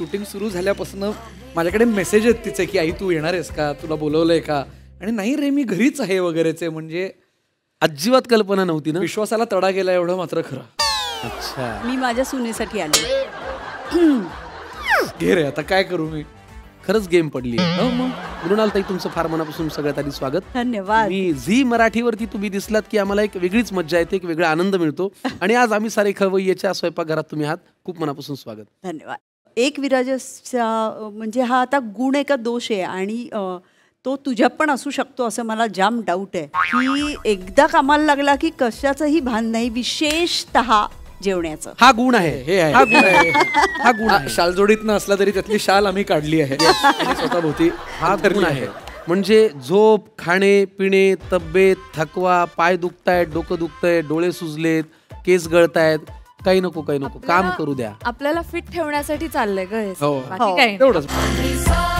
Shooting सुरू झाल्यापासून माझ्याकडे मेसेज आहेत तिचे की आई तू येणार आहेस का, तुला बोलवलंय का, आणि नाही रे मी घरीच आहे वगैरेचे. म्हणजे अजिबात कल्पना नव्हती ना. विश्वासाला तडा गेला एवढं मात्र खरं. अच्छा, मी माझ्या सुनेसाठी आले. घे रे आता काय करू मी. खरंच गेम पडली. मृणालताई तुमचं फार मनापासून सगळ्यात आधी स्वागत. धन्यवाद. मी झी मराठीवरती तुम्ही दिसलात की आम्हाला एक वेगळीच मज्जा येते, एक वेगळा आनंद मिळतो. आणि आज आम्ही सारे खवय्येच्या स्वयंपाकघरात तुम्ही आहात. खूप मनापासून स्वागत. धन्यवाद. एक विराजचा म्हणजे हा आता गुण आहे का दोष आहे, आणि तो तुझ्यात पण असू शकतो असं मला जाम डाऊट आहे की एकदा कामाला लागला की कशाचंही भान नाही, विशेषतः जेवण्याचं. हा गुण आहे, हे आहे. हा गुण आहे, हा गुण आहे. शालजोडीत असला तरी त्यातली शाल आम्ही काढली आहे स्वतःभोवती. हा गुण आहे. म्हणजे झोप, खाणे पिणे, तब्येत, थकवा, पाय दुखतायत, डोकं दुखतंय, डोळे सुजलेत, केस गळतायत, काही नको काही नको, काम करू द्या. आपल्याला फिट ठेवण्यासाठी चाललंय ग हे. हो बाकी काही नाही. एवढंच.